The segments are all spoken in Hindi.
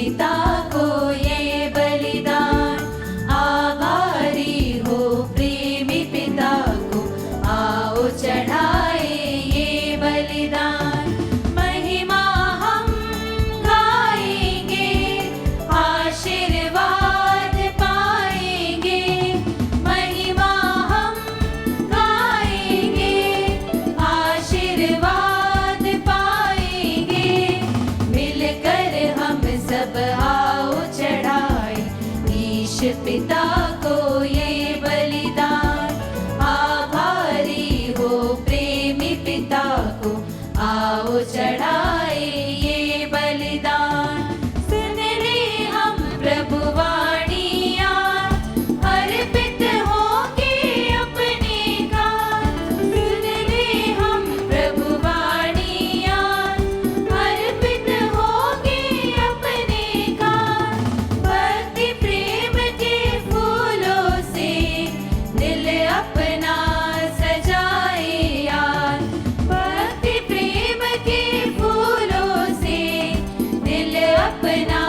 पिता को ये बलिदान, आभारी हो प्रेमी पिता को, आओ चढ़ाए ये बलिदान। महिमा हम गाएंगे, आशीर्वाद पाएंगे, महिमा हम गाएंगे, आशीर्वाद पाएंगे। मिलकर हम सब आओ चढ़ाए ईश पिता को ये बलिदान, आभारी हो प्रेमी पिता को, आओ चढ़ाए ये बलिदान। सुन ले हम प्रभु वाणियाँ, अर्पित होके अपने गान। सुन ले हम प्रभु वाणियाँ, अर्पित होके अपने गान। भक्ति प्रेम के फूलों से दिल अपना सजाए यार, भक्ति प्रेम के फूलों से दिल अपना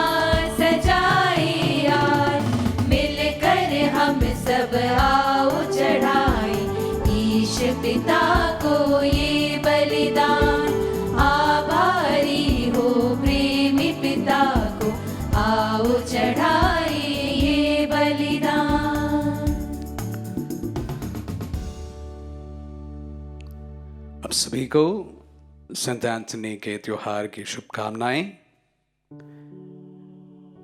सजाए यार। मिलकर हम सब आओ चढ़ाए ईश पिता को ये बलिदान, आभारी हो प्रेमी पिता को, आओ चढ़ाए ये बलिदान। अब सभी को संत एंथनी के त्योहार की शुभकामनाएं।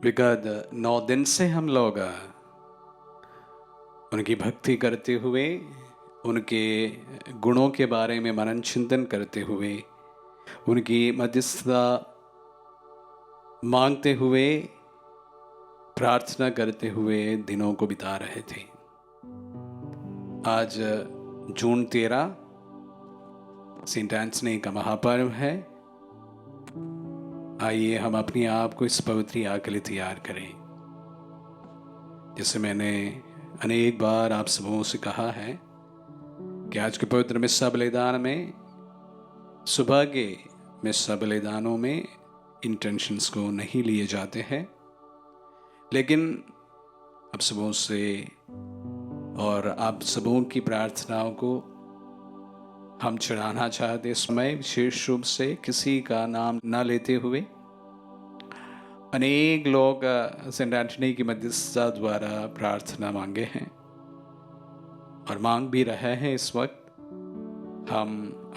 विगत 9 दिन से हम लोग उनकी भक्ति करते हुए, उनके गुणों के बारे में मनन चिंतन करते हुए, उनकी मध्यस्थता मांगते हुए, प्रार्थना करते हुए दिनों को बिता रहे थे। आज जून 13 सेंट एंथनी का महापर्व है। आइए हम अपने आप को इस पवित्र याग के लिए तैयार करें। जैसे मैंने अनेक बार आप सबों से कहा है कि आज के पवित्र मिस्सा बलिदान में, सुबह के मिस्सा बलिदानों में इंटेंशंस को नहीं लिए जाते हैं, लेकिन आप सबों से और आप सबों की प्रार्थनाओं को हम चढ़ाना चाहते इस समय, विशेष रूप से किसी का नाम ना लेते हुए। अनेक लोग सेंट एंथनी की मध्यस्थता द्वारा प्रार्थना मांगे हैं और मांग भी रहे हैं। इस वक्त हम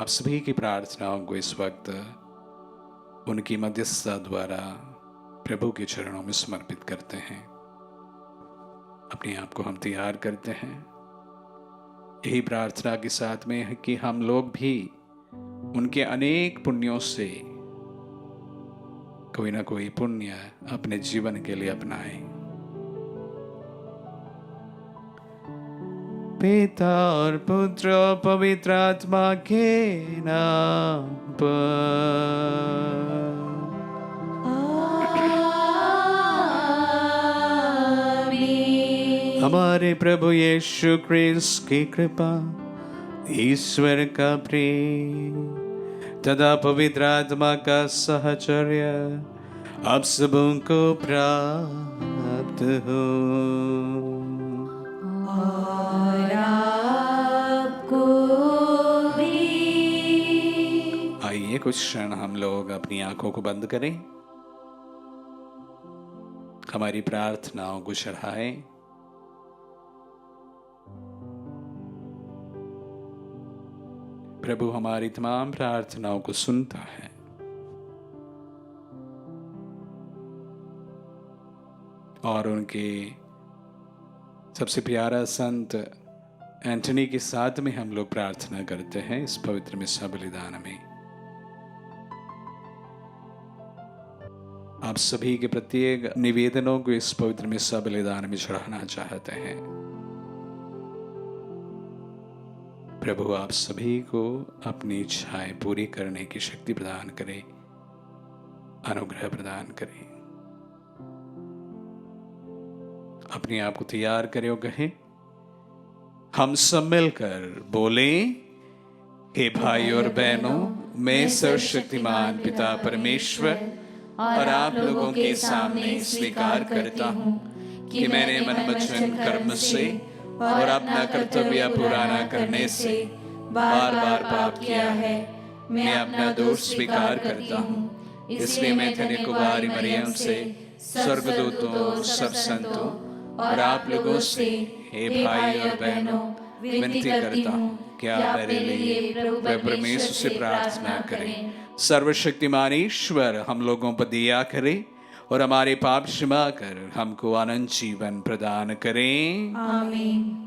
आप सभी की प्रार्थनाओं को इस वक्त उनकी मध्यस्थता द्वारा प्रभु के चरणों में समर्पित करते हैं। अपने आप को हम तैयार करते हैं यही प्रार्थना के साथ में है कि हम लोग भी उनके अनेक पुण्यों से कोई ना कोई पुण्य अपने जीवन के लिए अपनाएं। पिता और पुत्र और पवित्र आत्मा के नाम पर। हमारे प्रभु यीशु क्रिस्त की कृपा, ईश्वर का प्रेम तथा पवित्र आत्मा का सहचर्य आप सबों को प्राप्त हो। और आपको भी। आइए कुछ क्षण हम लोग अपनी आंखों को बंद करें, हमारी प्रार्थनाओं को चढ़ाएं। प्रभु हमारी तमाम प्रार्थनाओं को सुनता है। और उनके सबसे प्यारा संत एंथनी के साथ में हम लोग प्रार्थना करते हैं इस पवित्र मिस्सा बलिदान में। आप सभी के प्रत्येक निवेदनों को इस पवित्र मिस्सा बलिदान में चढ़ाना चाहते हैं। प्रभु आप सभी को अपनी इच्छाएं पूरी करने की शक्ति प्रदान करें, अनुग्रह प्रदान करें। अपने आप को तैयार करें और कहें, हम सब मिलकर बोले, हे भाई और बहनों, मैं सर्वशक्तिमान पिता परमेश्वर और आप लोगों के सामने स्वीकार करता हूँ कि मैंने मन वचन कर्म से और अपना कर्तव्य पूरा न करने से बार बार पाप किया है। मैं अपना दोष स्वीकार करता हूँ। इसलिए मैं धन्य कुमारी मरियम से, स्वर्गदूतों और सब संतों और आप लोगों से, हे भाई और बहनों, विनती करता हूँ कि आप मेरे लिए प्रभु परमेश्वर से प्रार्थना करें। सर्वशक्तिमान ईश्वर हम लोगों पर दया करे और हमारे पाप क्षमा कर हमको अनंत जीवन प्रदान करें। आमीन।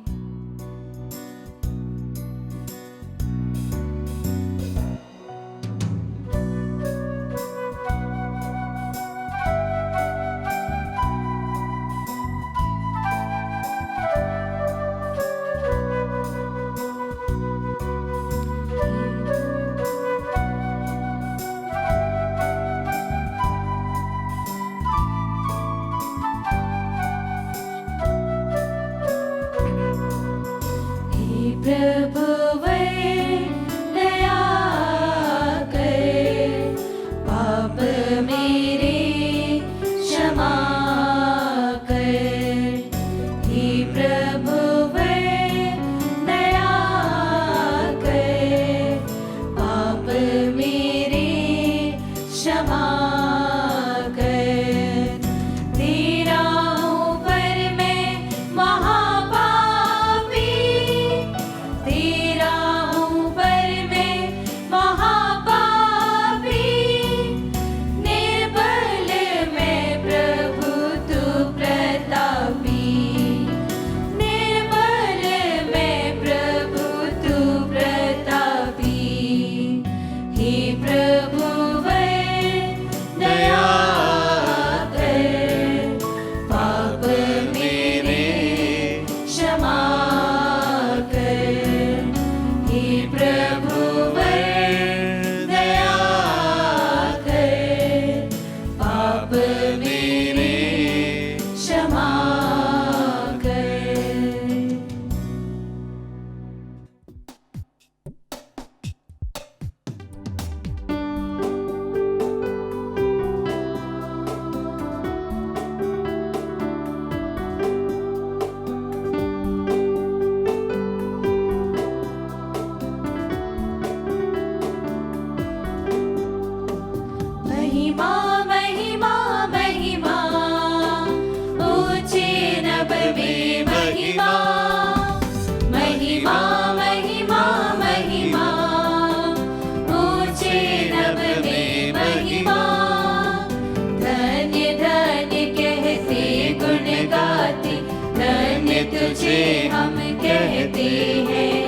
तुझे हम कहते हैं,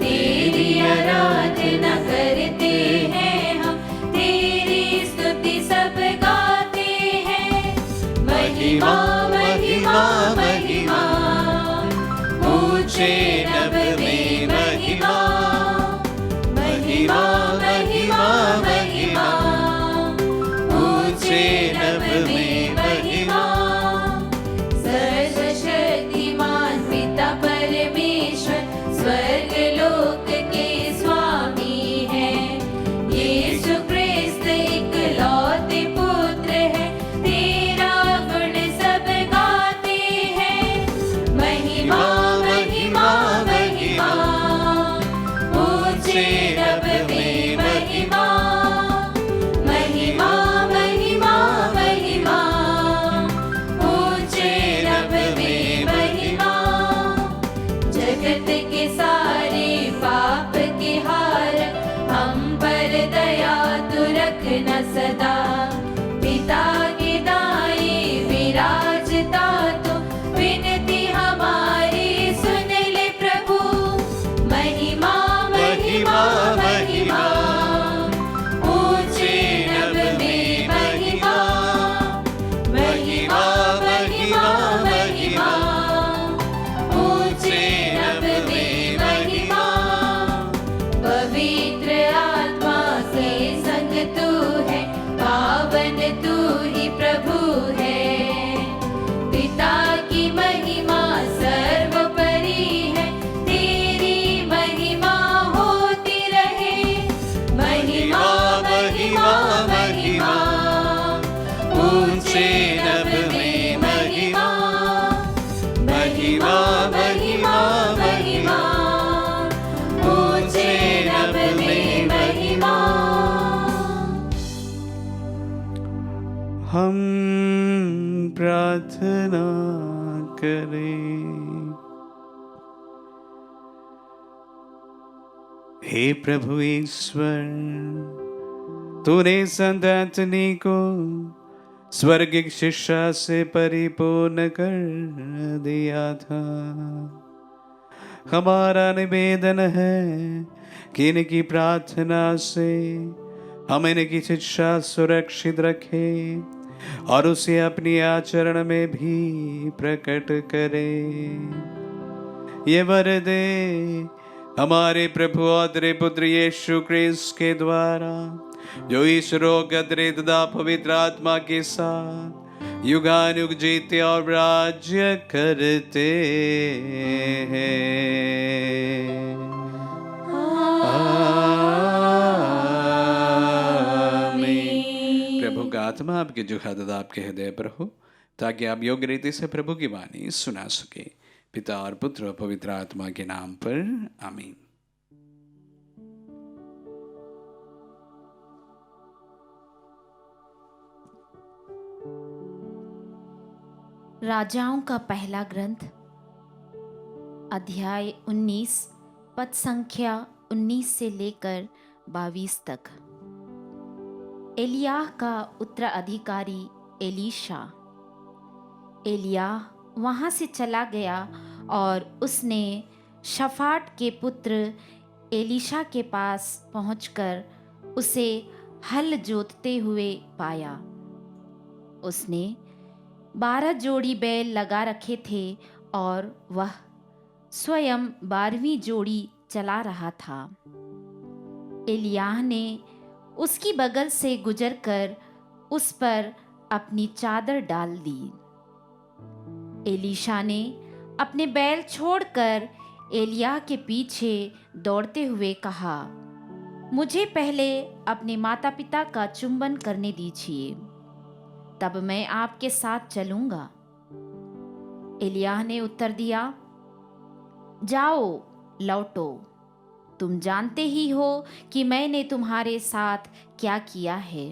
तेरी आराधना करते हैं हम, तेरी स्तुति सब गाते हैं। महिमा महिमा महिमा ऊंचे नभ में महिमा, महिमा महिमा महिमा ऊंचे नभ में महिमा। सर्वशक्तिमान पिता परमेश्वर स्वर्ग लोक के स्वामी हैं, यीशु क्रिस्त इकलौते पुत्र है, तेरा गुण सब गाते हैं। महिमा महिमा महिमा ऊंचे नभ में महिमा, महिमा महिमा महिमा ऊंचे नभ में महिमा। जगत के सारे पाप के हार हम पर दया तू रखना सदा, पिता के दाएं विराजता तू, विनती हमारी सुन ले प्रभु। महिमा महिमा महिमा ऊंचे नभ में महिमा, महिमा महिमा महिमा ऊंचे नभ में महिमा। पवित्र आत्मा से संग तू है, पावन तू ही प्रभु है। पिता की महिमा सर्वोपरि है, तेरी महिमा होती रहे। महिमा महिमा महिमा ऊंचे नभ में महिमा, महिमा महिमा महिमा, ऊंचे नभ में महिमा। हम प्रार्थना करें। हे प्रभु ईश्वर, तूने संत एंथनी को स्वर्गिक शिक्षा से परिपूर्ण कर दिया था। हमारा निवेदन है कि इनकी प्रार्थना से हम इनकी शिक्षा सुरक्षित रखें और उसे अपनी आचरण में भी प्रकट करें। ये वर दे हमारे प्रभु और तेरे पुत्र यीशु क्रिस्त के द्वारा, जो ईश्वरों का त्रिदा पवित्र आत्मा के साथ युगानुग जीते और राज्य करते हैं। आमीन। प्रभु का आत्मा आपके जुहाद आपके हृदय पर हो, ताकि आप योग्य रीति से प्रभु की वाणी सुना सके। पिता और पुत्र और पवित्र आत्मा के नाम पर आमीन। राजाओं का पहला ग्रंथ अध्याय 19 पद संख्या 19 से लेकर 22 तक। एलियाह का उत्तराधिकारी एलीशा। एलियाह वहाँ से चला गया और उसने शफाट के पुत्र एलीशा के पास पहुंचकर उसे हल जोतते हुए पाया। उसने 12 जोड़ी बैल लगा रखे थे और वह स्वयं 12वीं जोड़ी चला रहा था। एलियाह ने उसकी बगल से गुजरकर उस पर अपनी चादर डाल दी। एलीशा ने अपने बैल छोड़कर एलियाह के पीछे दौड़ते हुए कहा, मुझे पहले अपने माता पिता का चुंबन करने दीजिए, तब मैं आपके साथ चलूंगा। एलियाह ने उत्तर दिया, जाओ लौटो, तुम जानते ही हो कि मैंने तुम्हारे साथ क्या किया है।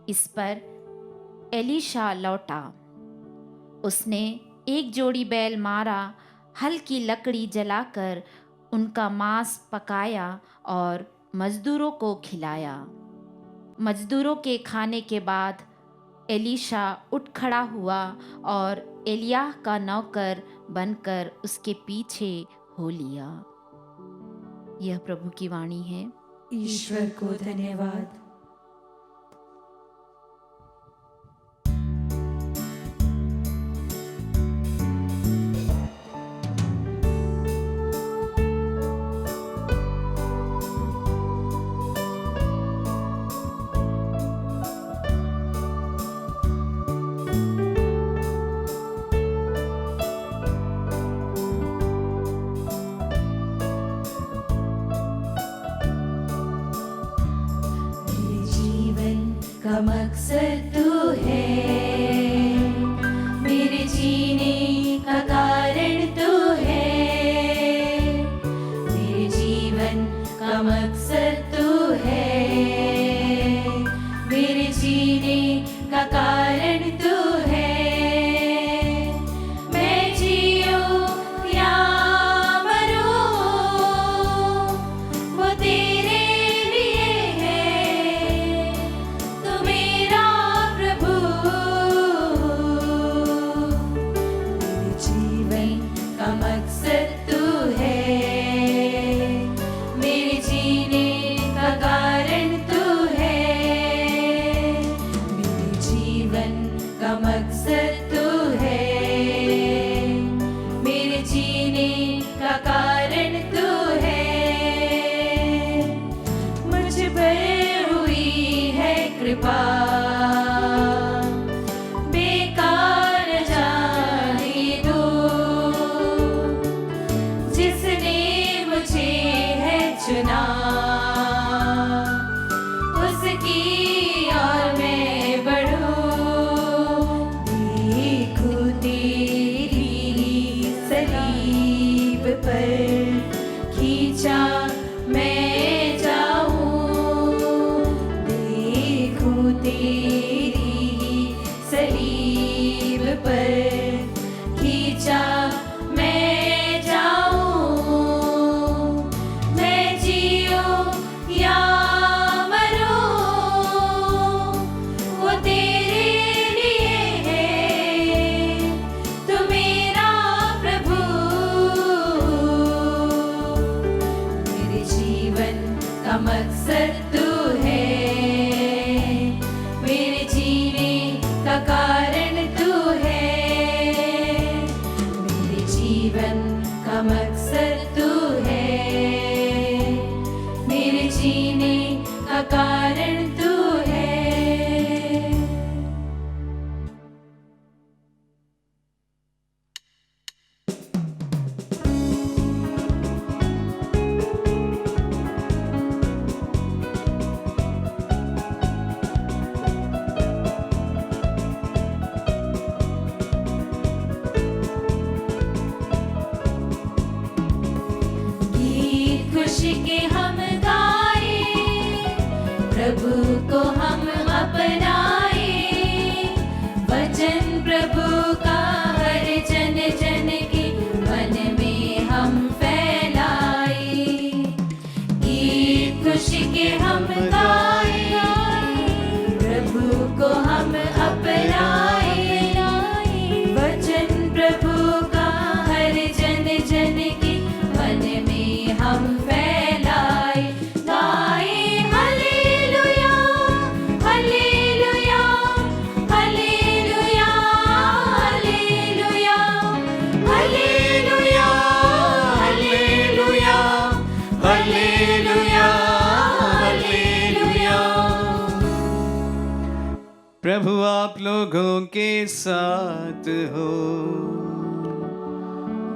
इस पर एलीशा लौटा। उसने एक जोड़ी बैल मारा, हल की लकड़ी जलाकर उनका मांस पकाया और मजदूरों को खिलाया। मजदूरों के खाने के बाद एलीशा उठ खड़ा हुआ और एलियाह का नौकर बनकर उसके पीछे हो लिया। यह प्रभु की वाणी है। ईश्वर को धन्यवाद। का मकसद तू है, मेरे जीने का कारण तू है। मेरे जीवन का मकसद तू है, मेरे जीने का कारण तू है। मैं जियूं या मरूं, वो तेरे लिए है। तू मेरा प्रभु, मेरे जीवन का मकसद तू है। मेरे जीने का कारण तू है। मेरे जीवन का मकसद तू है। मेरे जीने का कारण तू है। मुझ पर हुई है कृपा, बेकार जाने दो। जिसने मुझे है चुना, उसकी और मैं बढ़ूं। प्रभु आप लोगों के साथ हो।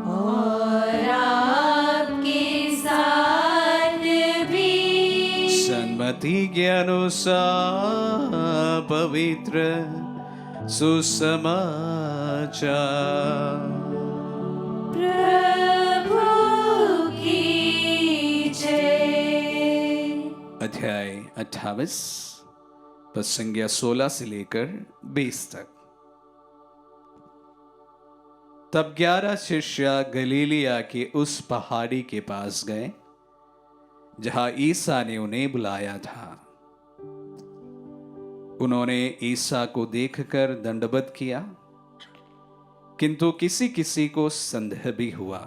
और आपके साथ भी। सन्मति के अनुसार पवित्र सुसमाचार। प्रभु की जय। अध्याय 28 पद संज्ञा 16 से लेकर 20 तक। तब 11 शिष्य गलीलिया के उस पहाड़ी के पास गए जहां ईसा ने उन्हें बुलाया था। उन्होंने ईसा को देखकर दंडवत किया, किंतु किसी किसी को संदेह भी हुआ।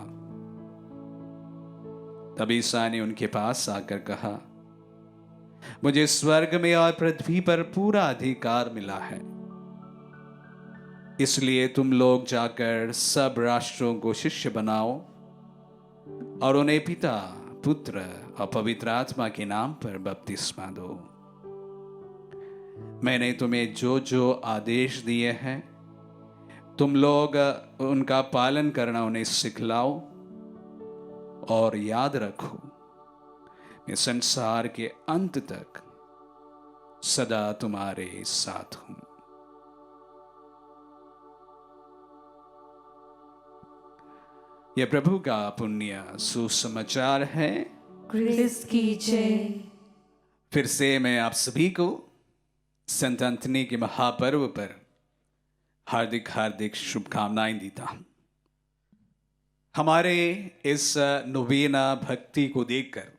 तब ईसा ने उनके पास आकर कहा, मुझे स्वर्ग में और पृथ्वी पर पूरा अधिकार मिला है, इसलिए तुम लोग जाकर सब राष्ट्रों को शिष्य बनाओ और उन्हें पिता, पुत्र और पवित्र आत्मा के नाम पर बपतिस्मा दो। मैंने तुम्हें जो जो आदेश दिए हैं तुम लोग उनका पालन करना उन्हें सिखलाओ, और याद रखो मैं संसार के अंत तक सदा तुम्हारे साथ हूं। यह प्रभु का पुण्य सुसमाचार है। क्रिस्त की जय। फिर से मैं आप सभी को संत अंतनी के महापर्व पर हार्दिक हार्दिक शुभकामनाएं देता हूं। हमारे इस नवीना भक्ति को देखकर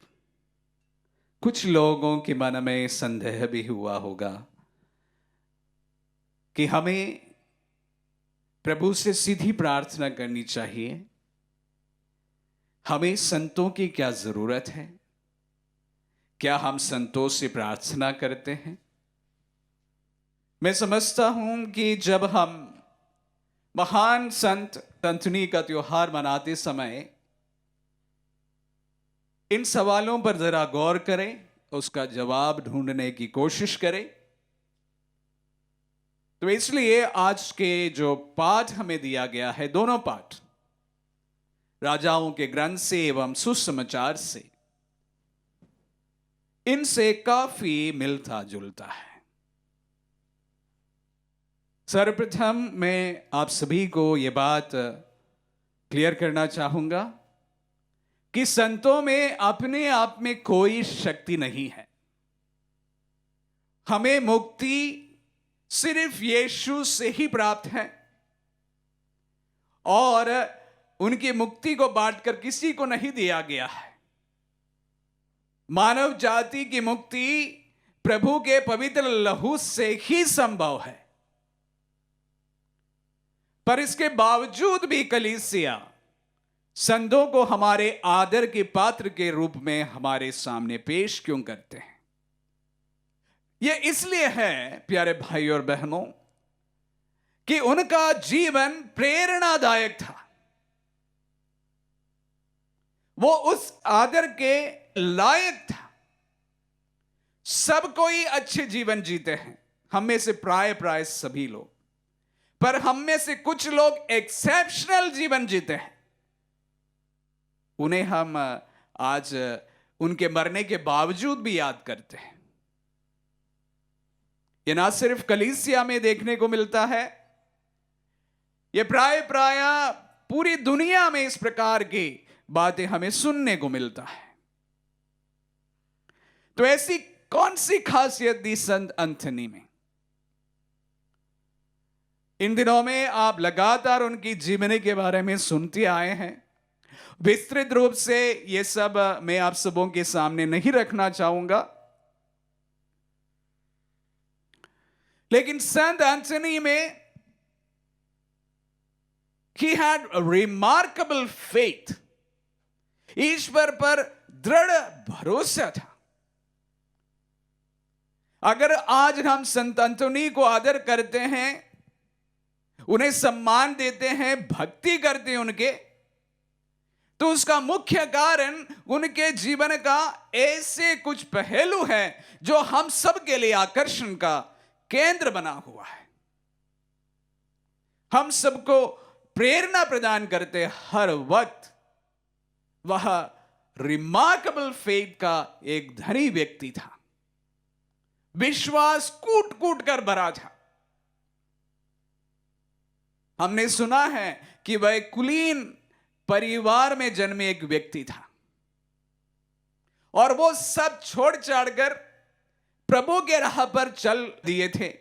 कुछ लोगों के मन में संदेह भी हुआ होगा कि हमें प्रभु से सीधी प्रार्थना करनी चाहिए, हमें संतों की क्या जरूरत है, क्या हम संतों से प्रार्थना करते हैं। मैं समझता हूं कि जब हम महान संत अंतनी का त्योहार मनाते समय इन सवालों पर जरा गौर करें, उसका जवाब ढूंढने की कोशिश करें। तो इसलिए आज के जो पाठ हमें दिया गया है, दोनों पाठ राजाओं के ग्रंथ से एवं सुसमाचार से, इनसे काफी मिलता जुलता है। सर्वप्रथम मैं आप सभी को यह बात क्लियर करना चाहूंगा कि संतों में अपने आप में कोई शक्ति नहीं है। हमें मुक्ति सिर्फ यीशु से ही प्राप्त है, और उनकी मुक्ति को बांटकर किसी को नहीं दिया गया है। मानव जाति की मुक्ति प्रभु के पवित्र लहू से ही संभव है। पर इसके बावजूद भी कलीसिया संतों को हमारे आदर के पात्र के रूप में हमारे सामने पेश क्यों करते हैं? यह इसलिए है प्यारे भाई और बहनों कि उनका जीवन प्रेरणादायक था। वो उस आदर के लायक था। सब कोई अच्छे जीवन जीते हैं, हम में से प्राय सभी लोग, पर हम में से कुछ लोग एक्सेप्शनल जीवन जीते हैं। उन्हें हम आज उनके मरने के बावजूद भी याद करते हैं। यह ना सिर्फ कलीसिया में देखने को मिलता है, यह प्राय पूरी दुनिया में इस प्रकार की बातें हमें सुनने को मिलता है। तो ऐसी कौन सी खासियत दी संत अंथनी में? इन दिनों में आप लगातार उनकी जीवनी के बारे में सुनते आए हैं। विस्तृत रूप से यह सब मैं आप सबों के सामने नहीं रखना चाहूंगा, लेकिन संत एंथनी में he had a remarkable faith, ईश्वर पर दृढ़ भरोसा था। अगर आज हम संत अंतोनी को आदर करते हैं, उन्हें सम्मान देते हैं, भक्ति करते हैं उनके, तो उसका मुख्य कारण उनके जीवन का ऐसे कुछ पहलू है जो हम सब के लिए आकर्षण का केंद्र बना हुआ है, हम सबको प्रेरणा प्रदान करते हर वक्त। वह रिमार्केबल फेथ का एक धनी व्यक्ति था, विश्वास कूट कूट कर भरा था। हमने सुना है कि वह कुलीन परिवार में जन्मे एक व्यक्ति था और वो सब छोड़ छाड़कर प्रभु के राह पर चल दिए थे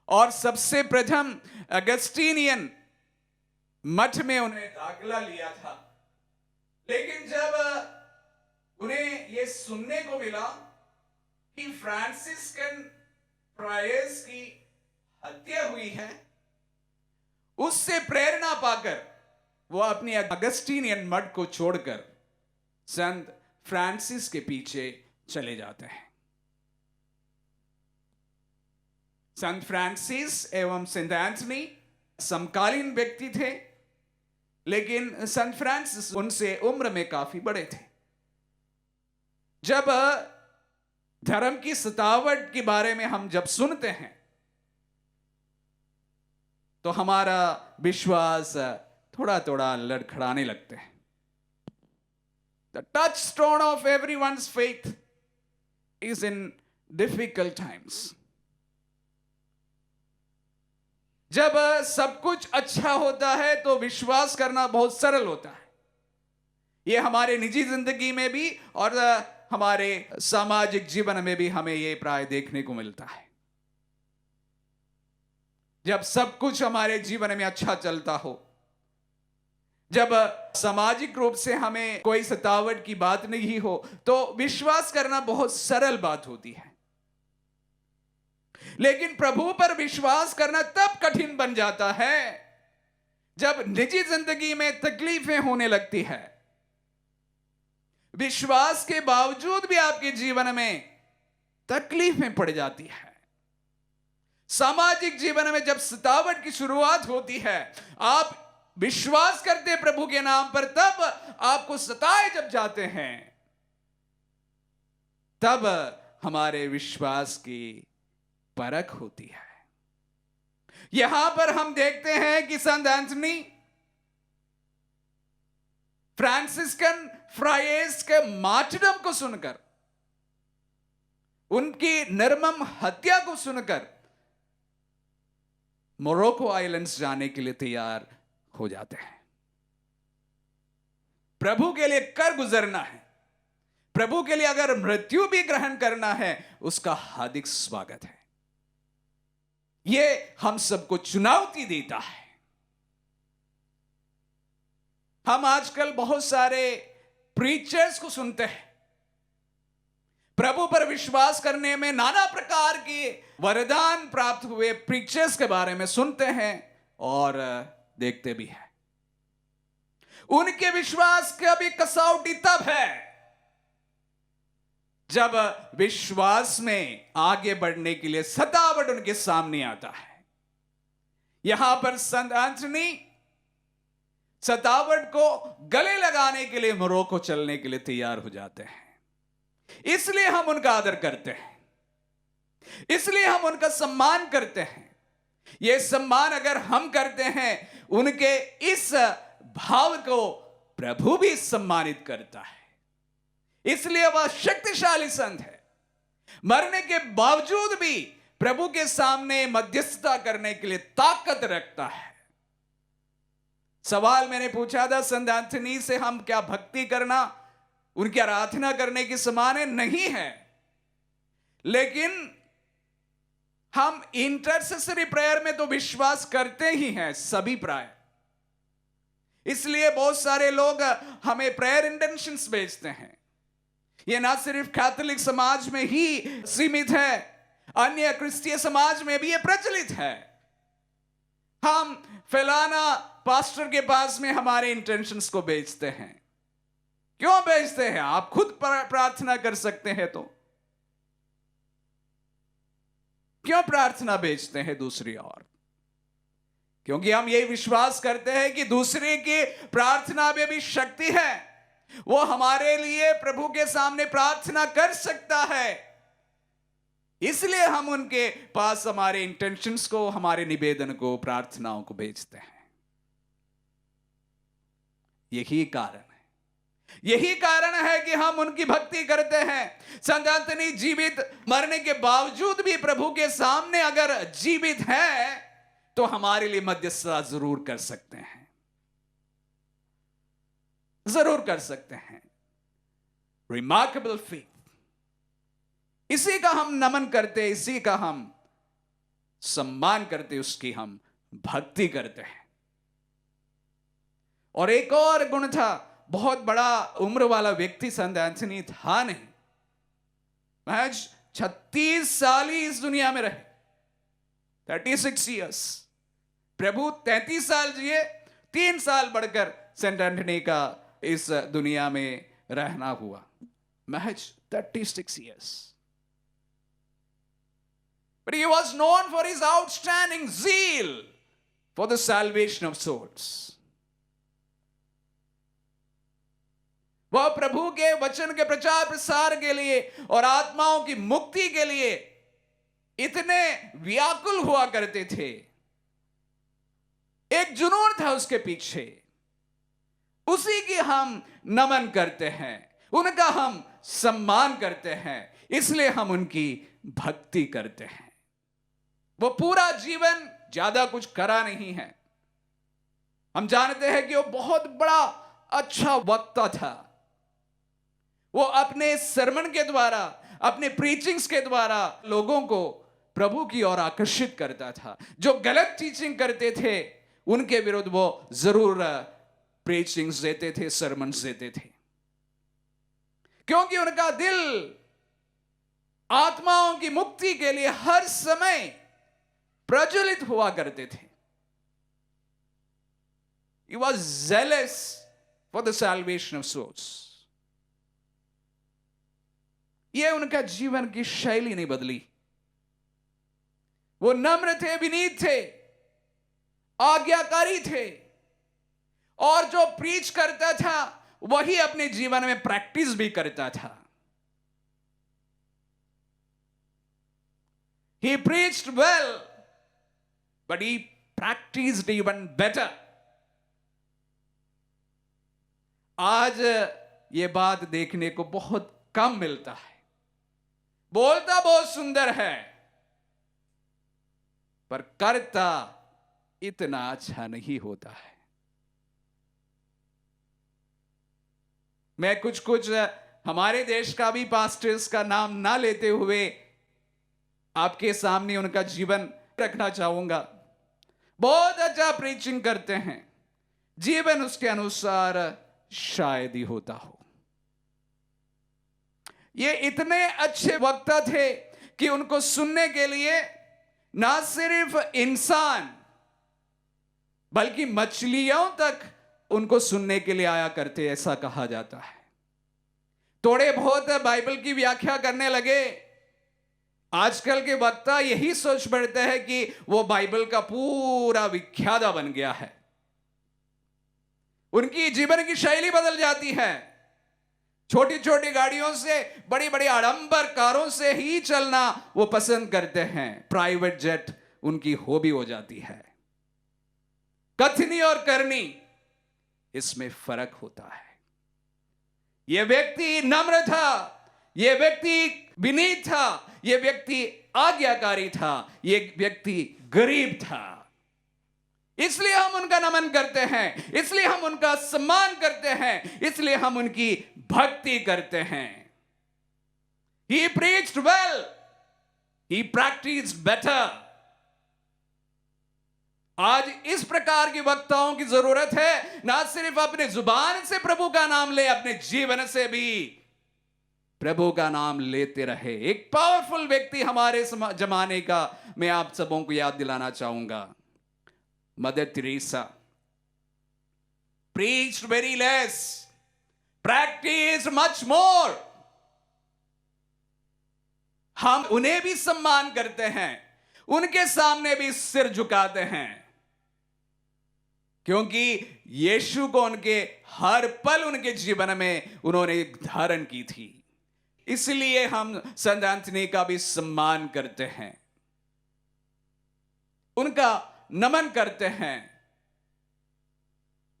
और सबसे प्रथम अगस्टीनियन मठ में उन्हें दाखिला लिया था। लेकिन जब उन्हें यह सुनने को मिला कि फ्रांसिस्कन फ्रायर्स की हत्या हुई है, उससे प्रेरणा पाकर वो अपनी अगस्टीनियन मठ को छोड़कर संत फ्रांसिस के पीछे चले जाते हैं। संत फ्रांसिस एवं सेंट एंथनी समकालीन व्यक्ति थे, लेकिन संत फ्रांसिस उनसे उम्र में काफी बड़े थे। जब धर्म की सतावट के बारे में हम जब सुनते हैं तो हमारा विश्वास थोड़ा थोड़ा लड़खड़ाने लगते हैं। The touchstone of everyone's faith is in difficult times. जब सब कुछ अच्छा होता है तो विश्वास करना बहुत सरल होता है। यह हमारे निजी जिंदगी में भी और हमारे सामाजिक जीवन में भी हमें यह प्राय देखने को मिलता है। जब सब कुछ हमारे जीवन में अच्छा चलता हो, जब सामाजिक रूप से हमें कोई सतावट की बात नहीं हो, तो विश्वास करना बहुत सरल बात होती है। लेकिन प्रभु पर विश्वास करना तब कठिन बन जाता है जब निजी जिंदगी में तकलीफें होने लगती है। विश्वास के बावजूद भी आपके जीवन में तकलीफें पड़ जाती है। सामाजिक जीवन में जब सतावट की शुरुआत होती है, आप विश्वास करते प्रभु के नाम पर, तब आपको सताए जब जाते हैं, तब हमारे विश्वास की परख होती है। यहां पर हम देखते हैं कि संत एंथनी फ्रांसिस्कन फ्रायर्स के मार्टरडम को सुनकर, उनकी निर्मम हत्या को सुनकर मोरक्को आइलैंड्स जाने के लिए तैयार हो जाते हैं। प्रभु के लिए कर गुजरना है, प्रभु के लिए अगर मृत्यु भी ग्रहण करना है, उसका हार्दिक स्वागत है। यह हम सबको चुनौती देता है। हम आजकल बहुत सारे प्रीचर्स को सुनते हैं, प्रभु पर विश्वास करने में नाना प्रकार के वरदान प्राप्त हुए प्रीचर्स के बारे में सुनते हैं और देखते भी हैं। उनके विश्वास का भी कसौटी तब है जब विश्वास में आगे बढ़ने के लिए सतावट उनके सामने आता है। यहां पर संत एंथनी सतावट को गले लगाने के लिए मोरक्को चलने के लिए तैयार हो जाते हैं। इसलिए हम उनका आदर करते हैं, इसलिए हम उनका सम्मान करते हैं। यह सम्मान अगर हम करते हैं, उनके इस भाव को प्रभु भी सम्मानित करता है। इसलिए वह शक्तिशाली संत है, मरने के बावजूद भी प्रभु के सामने मध्यस्थता करने के लिए ताकत रखता है। सवाल मैंने पूछा था संत एंथनी से, हम क्या भक्ति करना, उनकी आराधना करने के समान नहीं है, लेकिन हम इंटरसेसरी प्रेयर में तो विश्वास करते ही हैं सभी प्राय। इसलिए बहुत सारे लोग हमें प्रेयर इंटेंशंस भेजते हैं। यह ना सिर्फ कैथोलिक समाज में ही सीमित है, अन्य क्रिस्तीय समाज में भी यह प्रचलित है। हम फलाना पास्टर के पास में हमारे इंटेंशंस को भेजते हैं। क्यों भेजते हैं? आप खुद प्रार्थना कर सकते हैं, तो क्यों प्रार्थना भेजते हैं दूसरी ओर? क्योंकि हम यही विश्वास करते हैं कि दूसरे की प्रार्थना में भी शक्ति है। वो हमारे लिए प्रभु के सामने प्रार्थना कर सकता है, इसलिए हम उनके पास हमारे इंटेंशंस को, हमारे निवेदन को, प्रार्थनाओं को भेजते हैं। यही कारण है, यही कारण है कि हम उनकी भक्ति करते हैं। संत एंथनी जीवित मरने के बावजूद भी प्रभु के सामने अगर जीवित है तो हमारे लिए मध्यस्थता जरूर कर सकते हैं, जरूर कर सकते हैं। रिमार्केबल फेथ, इसी का हम नमन करते, इसी का हम सम्मान करते, उसकी हम भक्ति करते हैं। और एक और गुण था, बहुत बड़ा उम्र वाला व्यक्ति संत एंथनी था नहीं, महज 36 साल ही इस दुनिया में रहे, 36 ईयर्स। प्रभु 33 साल जिए, 3 साल बढ़कर सेंट एंथनी का इस दुनिया में रहना हुआ, महज 36 years. But he was known for his outstanding zeal for the salvation of souls. वह प्रभु के वचन के प्रचार प्रसार के लिए और आत्माओं की मुक्ति के लिए इतने व्याकुल हुआ करते थे। एक जुनून था उसके पीछे, उसी की हम नमन करते हैं, उनका हम सम्मान करते हैं, इसलिए हम उनकी भक्ति करते हैं। वो पूरा जीवन ज्यादा कुछ करा नहीं है। हम जानते हैं कि वो बहुत बड़ा अच्छा वक्ता था। वो अपने सरमन के द्वारा, अपने प्रीचिंग्स के द्वारा लोगों को प्रभु की ओर आकर्षित करता था। जो गलत टीचिंग करते थे उनके विरुद्ध वो जरूर प्रीचिंग्स देते थे, सरमन्स देते थे, क्योंकि उनका दिल आत्माओं की मुक्ति के लिए हर समय प्रज्वलित हुआ करते थे। He was zealous for the salvation of souls. यह उनका जीवन की शैली नहीं बदली। वो नम्र थे, विनीत थे, आज्ञाकारी थे, और जो प्रीच करता था वही अपने जीवन में प्रैक्टिस भी करता था। He preached well, but he practiced even better. आज ये बात देखने को बहुत कम मिलता है। बोलता बहुत सुंदर है, पर करता इतना अच्छा नहीं होता है। मैं कुछ हमारे देश का भी पास्टर्स का नाम ना लेते हुए आपके सामने उनका जीवन रखना चाहूंगा। बहुत अच्छा प्रीचिंग करते हैं, जीवन उसके अनुसार शायद ही होता हो। ये इतने अच्छे वक्ता थे कि उनको सुनने के लिए ना सिर्फ इंसान बल्कि मछलियों तक उनको सुनने के लिए आया करते, ऐसा कहा जाता है। थोड़े बहुत बाइबल की व्याख्या करने लगे। आजकल के वक्ता यही सोच पड़ते हैं कि वो बाइबल का पूरा विख्याता बन गया है। उनकी जीवन की शैली बदल जाती है। छोटी छोटी गाड़ियों से बड़ी बड़ी आडंबर कारों से ही चलना वो पसंद करते हैं। प्राइवेट जेट उनकी हॉबी हो जाती है। कथनी और करनी, इसमें फर्क होता है। यह व्यक्ति नम्र था, यह व्यक्ति विनीत था, यह व्यक्ति आज्ञाकारी था, यह व्यक्ति गरीब था। इसलिए हम उनका नमन करते हैं, इसलिए हम उनका सम्मान करते हैं, इसलिए हम उनकी भक्ति करते हैं। He preached well, he practiced better. आज इस प्रकार के वक्ताओं की जरूरत है, ना सिर्फ अपने जुबान से प्रभु का नाम ले, अपने जीवन से भी प्रभु का नाम लेते रहे। एक पावरफुल व्यक्ति हमारे जमाने का मैं आप सबों को याद दिलाना चाहूंगा, Mother Teresa. Preached very less, practiced much more. हम उन्हें भी सम्मान करते हैं, उनके सामने भी सिर झुकाते हैं, क्योंकि यीशु को उनके हर पल उनके जीवन में उन्होंने धारण की थी। इसलिए हम संत एंथनी का भी सम्मान करते हैं, उनका नमन करते हैं,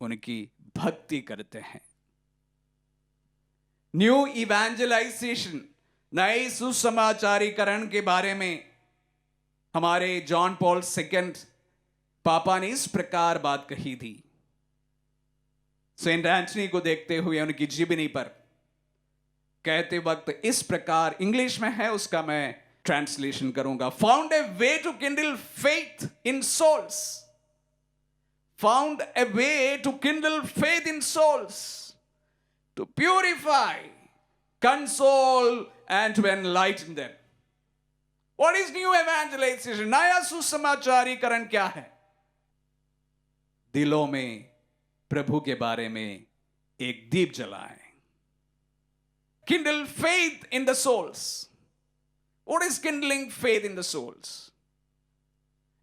उनकी भक्ति करते हैं। न्यू इवेंजलाइजेशन, नए सुसमाचारीकरण के बारे में हमारे जॉन पॉल सेकंड पापा ने इस प्रकार बात कही थी। सेंट एंथनी को देखते हुए उनकी जीवनी पर कहते वक्त इस प्रकार, इंग्लिश में है, उसका मैं ट्रांसलेशन करूंगा। Found a way to kindle faith in souls, found a way to kindle faith in souls, to purify, console, and to enlighten them. What is new evangelization? नया सुसमाचारीकरण क्या है? दिलों में प्रभु के बारे में एक दीप जलाएं। Kindle faith in the souls. What is kindling faith in the souls?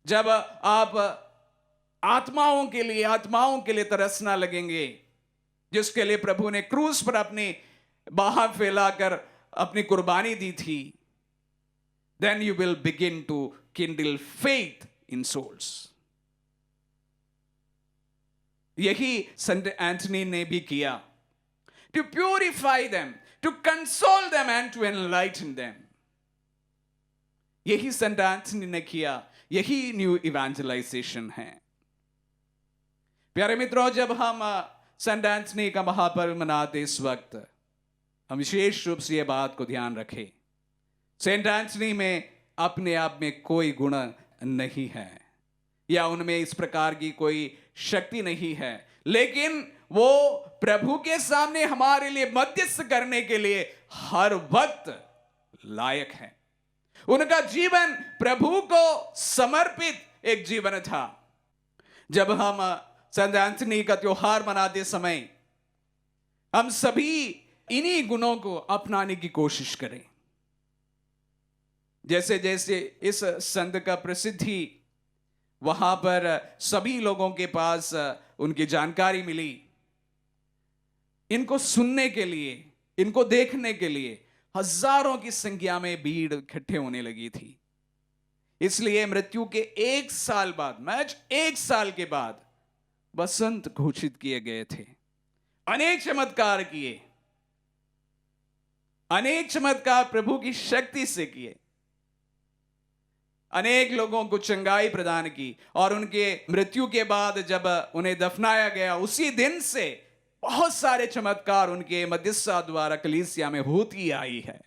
जब आप आत्माओं के लिए तरसना लगेंगे, जिसके लिए प्रभु ने क्रूस पर अपनी बाह फैलाकर अपनी कुर्बानी दी थी, then you will begin to kindle faith in souls. यही संत एंथनी ने भी किया, to purify them, to console them and to enlighten them. यही संत एंथनी ने किया, यही न्यू इवेंजलाइजेशन है। प्यारे मित्रों, जब हम संत एंथनी का महापर्व मनाते इस वक्त हम विशेष रूप से यह बात को ध्यान रखें, सेंट एंथनी में अपने आप में कोई गुण नहीं है या उनमें इस प्रकार की कोई शक्ति नहीं है, लेकिन वो प्रभु के सामने हमारे लिए मध्यस्थ करने के लिए हर वक्त लायक है। उनका जीवन प्रभु को समर्पित एक जीवन था। जब हम संत एंथनी का त्योहार मनाते समय हम सभी इन्हीं गुणों को अपनाने की कोशिश करें। जैसे जैसे इस संत का प्रसिद्धि वहां पर सभी लोगों के पास उनकी जानकारी मिली, इनको सुनने के लिए, इनको देखने के लिए हजारों की संख्या में भीड़ इकट्ठे होने लगी थी। इसलिए मृत्यु के 1 साल बाद, मैच 1 साल के बाद बसंत घोषित किए गए थे। अनेक चमत्कार किए, अनेक चमत्कार प्रभु की शक्ति से किए, अनेक लोगों को चंगाई प्रदान की, और उनके मृत्यु के बाद जब उन्हें दफनाया गया उसी दिन से बहुत सारे चमत्कार उनके मध्यस्थता द्वारा कलीसिया में होती आई है।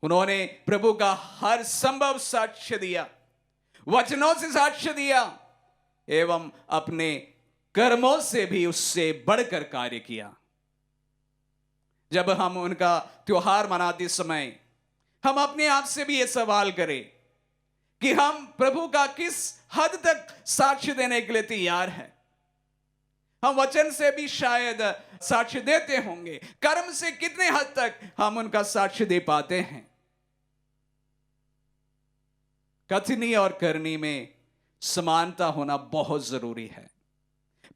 उन्होंने प्रभु का हर संभव साक्ष्य दिया, वचनों से साक्ष्य दिया एवं अपने कर्मों से भी उससे बढ़कर कार्य किया। जब हम उनका त्योहार मनाते समय हम अपने आप से भी यह सवाल करें कि हम प्रभु का किस हद तक साक्ष्य देने के लिए तैयार हैं। हम वचन से भी शायद साक्ष्य देते होंगे, कर्म से कितने हद तक हम उनका साक्ष्य दे पाते हैं। कथनी और करनी में समानता होना बहुत जरूरी है।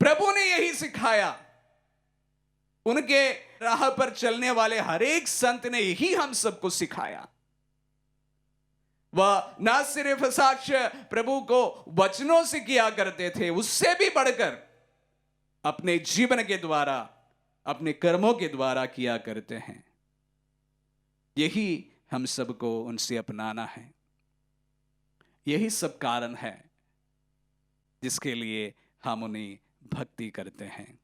प्रभु ने यही सिखाया, उनके राह पर चलने वाले हर एक संत ने यही हम सबको सिखाया। वह ना सिर्फ साक्ष्य प्रभु को वचनों से किया करते थे, उससे भी बढ़कर अपने जीवन के द्वारा, अपने कर्मों के द्वारा किया करते हैं। यही हम सबको उनसे अपनाना है। यही सब कारण है जिसके लिए हम उन्हें भक्ति करते हैं।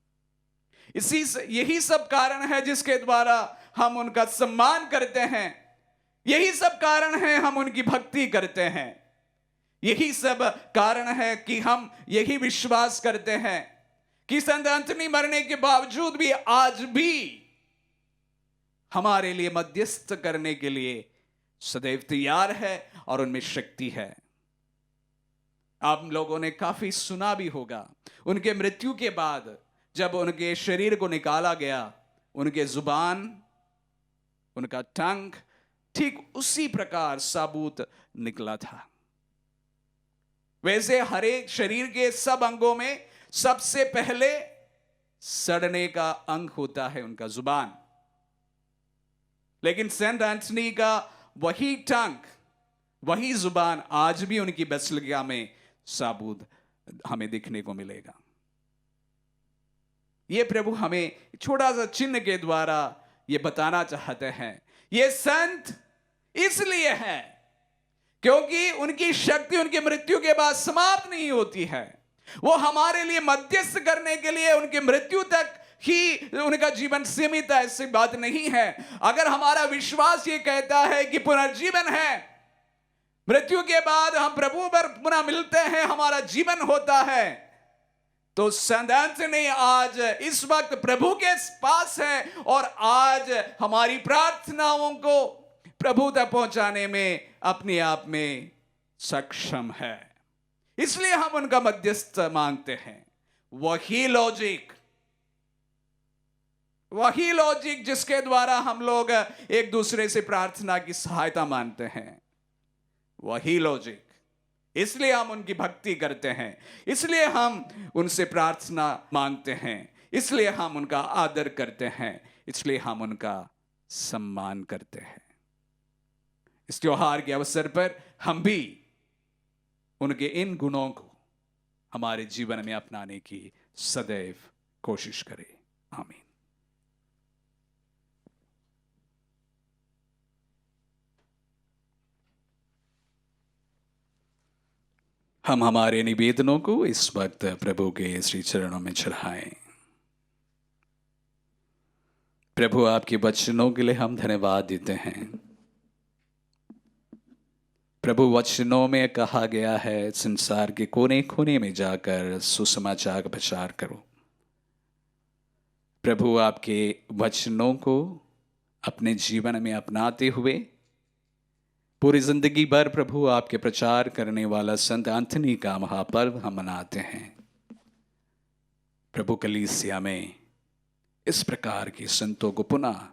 यही सब कारण है जिसके द्वारा हम उनका सम्मान करते हैं। यही सब कारण है हम उनकी भक्ति करते हैं। यही सब कारण है कि हम यही विश्वास करते हैं कि संत एंथनी मरने के बावजूद भी आज भी हमारे लिए मध्यस्थ करने के लिए सदैव तैयार है और उनमें शक्ति है। आप लोगों ने काफी सुना भी होगा, उनके मृत्यु के बाद जब उनके शरीर को निकाला गया, उनके जुबान, उनका टंग ठीक उसी प्रकार साबुत निकला था। वैसे हर एक शरीर के सब अंगों में सबसे पहले सड़ने का अंग होता है उनका जुबान। लेकिन सेंट एंथनी का वही टंग, वही जुबान आज भी उनकी बेसिलिका में साबूत हमें देखने को मिलेगा। ये प्रभु हमें छोटा सा चिन्ह के द्वारा ये बताना चाहते हैं। ये संत इसलिए है क्योंकि उनकी शक्ति उनकी मृत्यु के बाद समाप्त नहीं होती है। वो हमारे लिए मध्यस्थ करने के लिए उनकी मृत्यु तक ही उनका जीवन सीमित है, ऐसी बात नहीं है। अगर हमारा विश्वास ये कहता है कि पुनर्जीवन है, मृत्यु के बाद हम प्रभु पर पुनः मिलते हैं, हमारा जीवन होता है, तो संत एंथनी आज इस वक्त प्रभु के पास है और आज हमारी प्रार्थनाओं को प्रभु तक पहुंचाने में अपने आप में सक्षम है। इसलिए हम उनका मध्यस्थ मांगते हैं। वही लॉजिक जिसके द्वारा हम लोग एक दूसरे से प्रार्थना की सहायता मांगते हैं, वही लॉजिक। इसलिए हम उनकी भक्ति करते हैं, इसलिए हम उनसे प्रार्थना मांगते हैं, इसलिए हम उनका आदर करते हैं, इसलिए हम उनका सम्मान करते हैं। इस त्योहार के अवसर पर हम भी उनके इन गुणों को हमारे जीवन में अपनाने की सदैव कोशिश करें। आमीन। हम हमारे निवेदनों को इस वक्त प्रभु के श्री चरणों में चढ़ाएं। प्रभु, आपके वचनों के लिए हम धन्यवाद देते हैं। प्रभु, वचनों में कहा गया है संसार के कोने कोने में जाकर सुसमाचार का प्रचार करो। प्रभु, आपके वचनों को अपने जीवन में अपनाते हुए पूरी जिंदगी भर प्रभु आपके प्रचार करने वाला संत एंथनी का महापर्व हम मनाते हैं। प्रभु, कलीसिया में इस प्रकार के संतों को पुनः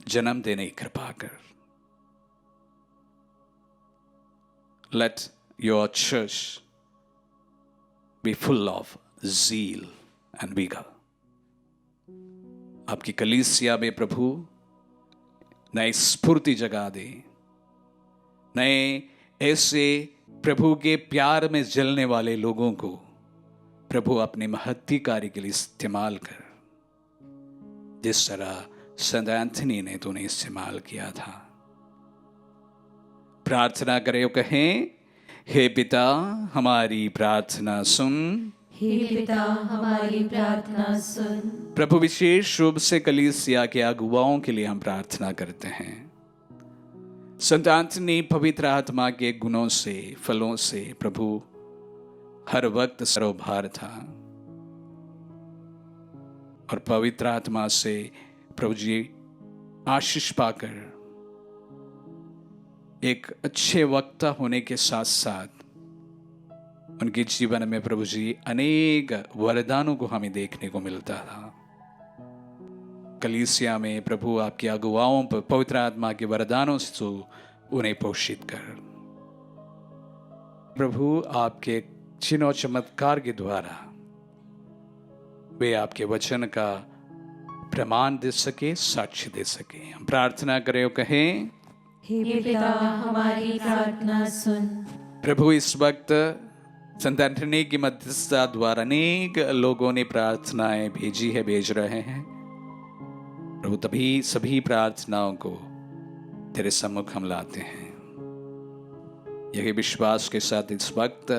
जन्म देने की कृपा कर। Let your church be full of zeal and vigor. आपकी कलीसिया में प्रभु नई स्फूर्ति जगा दे, नए ऐसे प्रभु के प्यार में जलने वाले लोगों को प्रभु अपने महत्ती कार्य के लिए इस्तेमाल कर, जिस तरह संत एंथनी ने तूने इस्तेमाल किया था। प्रार्थना करें और कहें, हे पिता हमारी प्रार्थना सुन। हे पिता हमारी प्रार्थना सुन। प्रभु, विशेष रूप से कलीसिया के अगुवाओं के लिए हम प्रार्थना करते हैं। संत एंथनी पवित्र आत्मा के गुणों से फलों से प्रभु हर वक्त सरोभार था और पवित्र आत्मा से प्रभु जी आशीष पाकर एक अच्छे वक्ता होने के साथ साथ उनके जीवन में प्रभु जी अनेक वरदानों को हमें देखने को मिलता था। कलीसिया में प्रभु आपके अगुवाओं पर पवित्र आत्मा के वरदानों से तो उन्हें पोषित कर। प्रभु, आपके चिन्ह और चमत्कार के द्वारा वे आपके वचन का प्रमाण दे सके, साक्ष्य दे सके। हम प्रार्थना करें और कहें, हे पिता हमारी प्रार्थना सुन। प्रभु, इस वक्त संत एंथनी की मध्यस्थता द्वारा अनेक लोगों ने प्रार्थनाएं भेजी है, भेज रहे हैं। प्रभु, तभी सभी प्रार्थनाओं को तेरे सम्मुख हम लाते हैं। यही विश्वास के साथ इस वक्त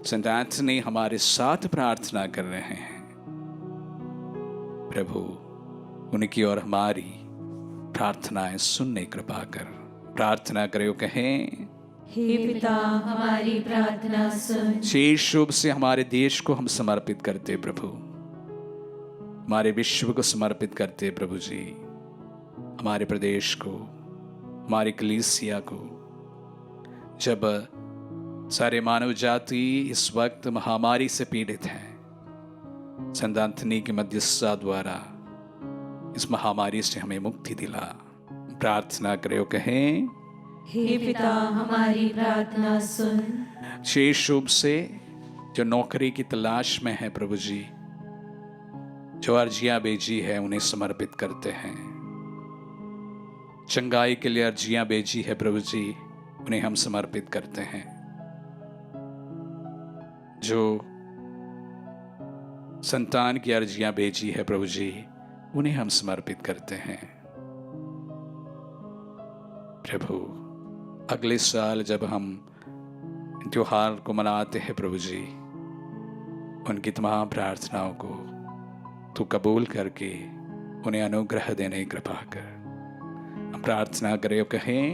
संत एंथनी हमारे साथ प्रार्थना कर रहे हैं। प्रभु, उनकी और हमारी प्रार्थनाएं सुनने कृपा कर। प्रार्थना करें, कहें, हे पिता हमारी प्रार्थना सुन। विशेष रूप से हमारे देश को हम समर्पित करते प्रभु, हमारे विश्व को समर्पित करते प्रभु जी, हमारे प्रदेश को, हमारी कलीसिया को। जब सारे मानव जाति इस वक्त महामारी से पीड़ित है, संत एंथनी की मध्यस्थता द्वारा इस महामारी से हमें मुक्ति दिला। प्रार्थना करें, कहें, हे पिता हमारी प्रार्थना सुन। विशेष रूप से जो नौकरी की तलाश में है प्रभु जी, जो अर्जियां भेजी है, उन्हें समर्पित करते हैं। चंगाई के लिए अर्जियां भेजी है प्रभु जी, उन्हें हम समर्पित करते हैं। जो संतान की अर्जियां भेजी है प्रभु जी, उन्हें हम समर्पित करते हैं। प्रभु, अगले साल जब हम त्योहार को मनाते हैं प्रभु जी, उनकी तमाम प्रार्थनाओं को तू कबूल करके उन्हें अनुग्रह देने की कृपा कर। हम प्रार्थना करें और कहें,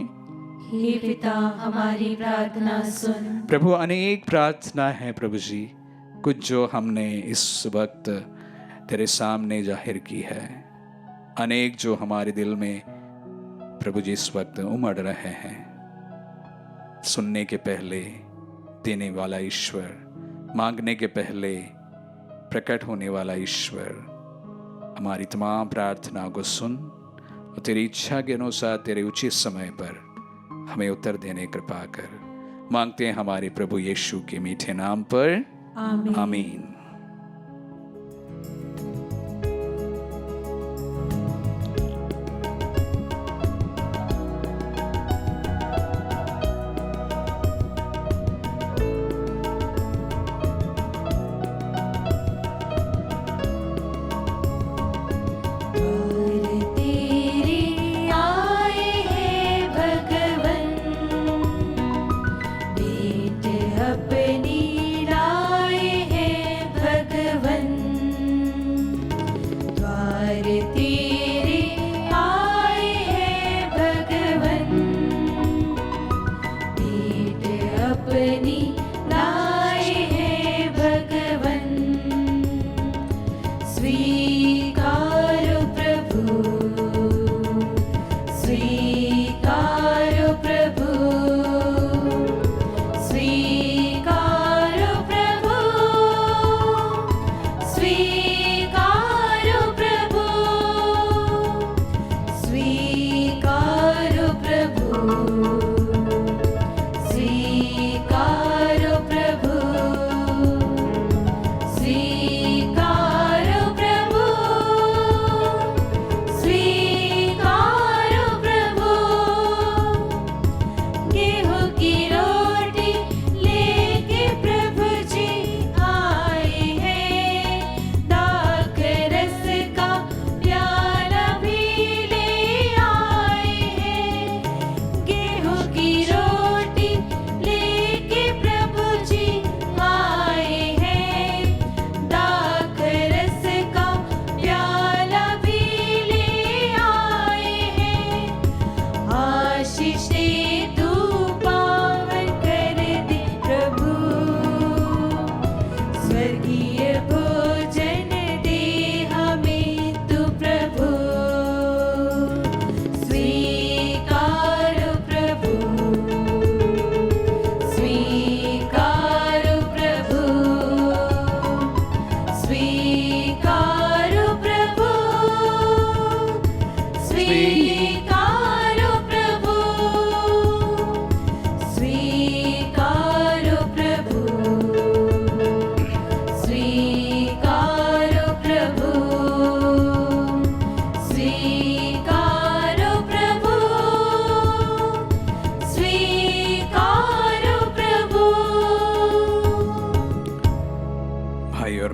हे पिता हमारी प्रार्थना सुन। प्रभु, अनेक प्रार्थना है प्रभु जी, कुछ जो हमने इस वक्त तेरे सामने जाहिर की है, अनेक जो हमारे दिल में प्रभु जी इस वक्त उमड़ रहे हैं। सुनने के पहले देने वाला ईश्वर, मांगने के पहले प्रकट होने वाला ईश्वर, हमारी तमाम प्रार्थना को सुन और तेरी इच्छा के अनुसार तेरे उचित समय पर हमें उत्तर देने कृपा कर। मांगते हैं हमारे प्रभु यीशु के मीठे नाम पर, आमीन। आमीन।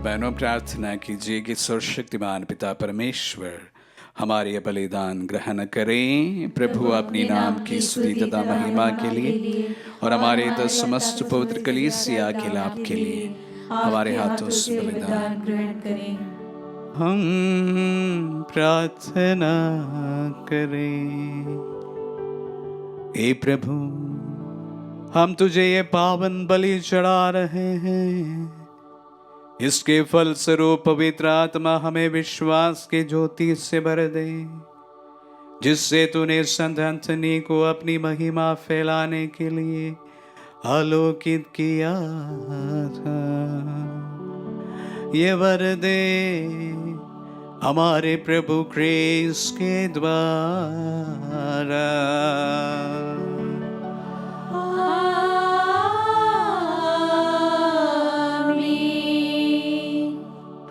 बहनों, प्रार्थना कीजिए कि सर्वशक्तिमान पिता परमेश्वर हमारे बलिदान ग्रहण करें। प्रभु अपनी नाम की स्तुति तथा महिमा के लिए और हमारे समस्त पवित्र कलीसिया के लाभ के लिए हमारे हाथों से बलिदान ग्रहण करें। हम प्रार्थना करें। हे प्रभु, हम तुझे ये पावन बलि चढ़ा रहे हैं। इसके फल स्वरूप पवित्र आत्मा हमें विश्वास के ज्योति से भर दे, जिससे तूने संत अंथनी को अपनी महिमा फैलाने के लिए आलोकित किया था। ये वर दे हमारे प्रभु क्रिस्त के द्वारा।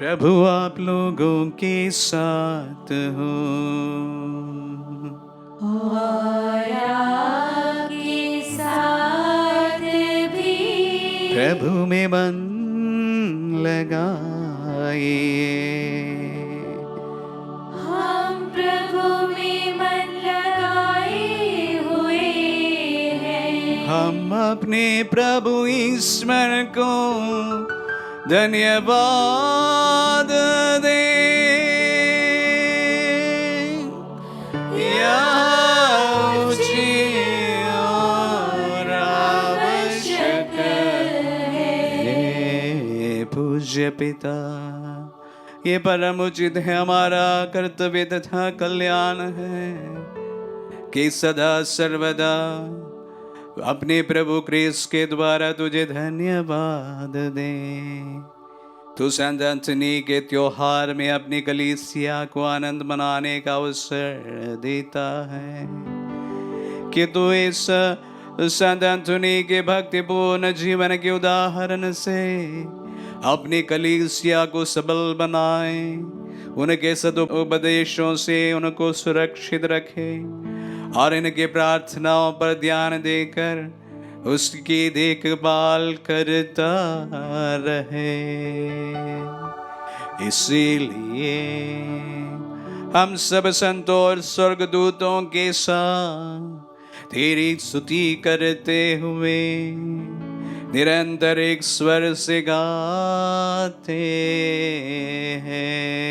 प्रभु आप लोगों के साथ हो और आपके साथ भी प्रभु में मन लगाइए। हम प्रभु में मन लगाए हुए हैं। हम अपने प्रभु ईश्वर को धन्यवाद दें। यह उचित और आवश्यक है। पूज्य पिता, ये परम उचित है, हमारा कर्तव्य तथा कल्याण है कि सदा सर्वदा अपने प्रभु क्रिस्त के द्वारा तुझे धन्यवाद दें। तू संत अंतनी के त्योहार में अपनी कलीसिया को आनंद मनाने का अवसर देता है कि तू इस संत अंतनी के भक्तिपूर्ण जीवन के उदाहरण से अपनी कलीसिया को सबल बनाए, उनके सदुपदेशों से उनको सुरक्षित रखे और इनके प्रार्थनाओं पर ध्यान देकर उसकी देखभाल करता रहे। इसीलिए हम सब संतों और स्वर्गदूतों के साथ तेरी स्तुति करते हुए निरंतर एक स्वर से गाते हैं।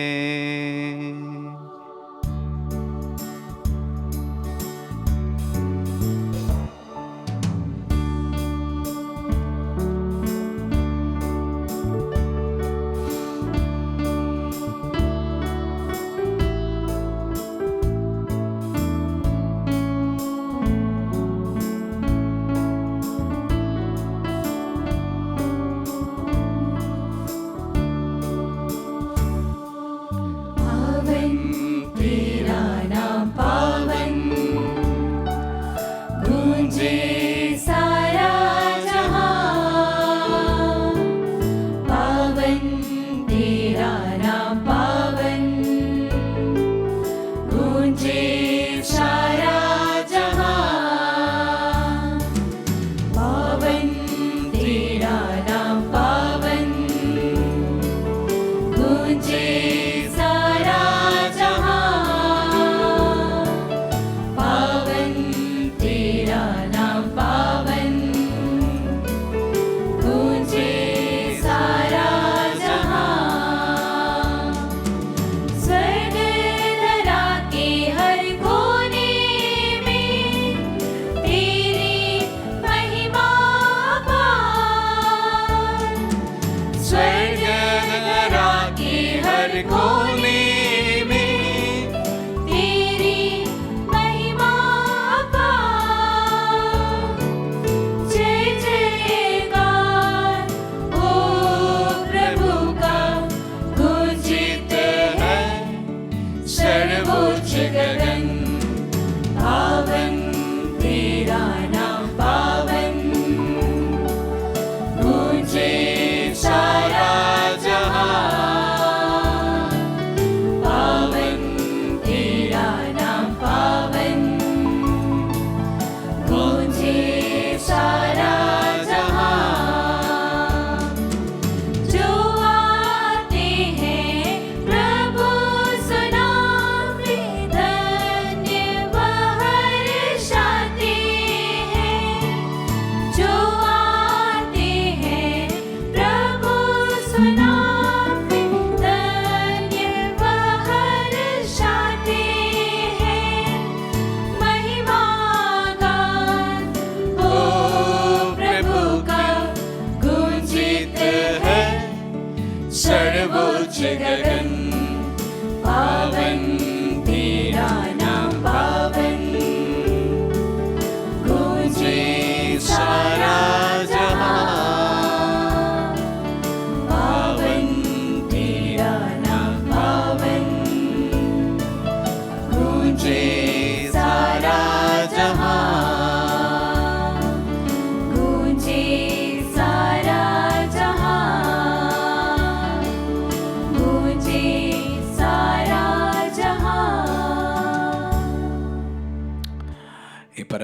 सर्वोच्च गगन पावन तेरा नाम पावन गूंजे सारा जहां पावन तेरा नाम पावन गूंजे सारा जहां गूंजे सारा जहां गूंजे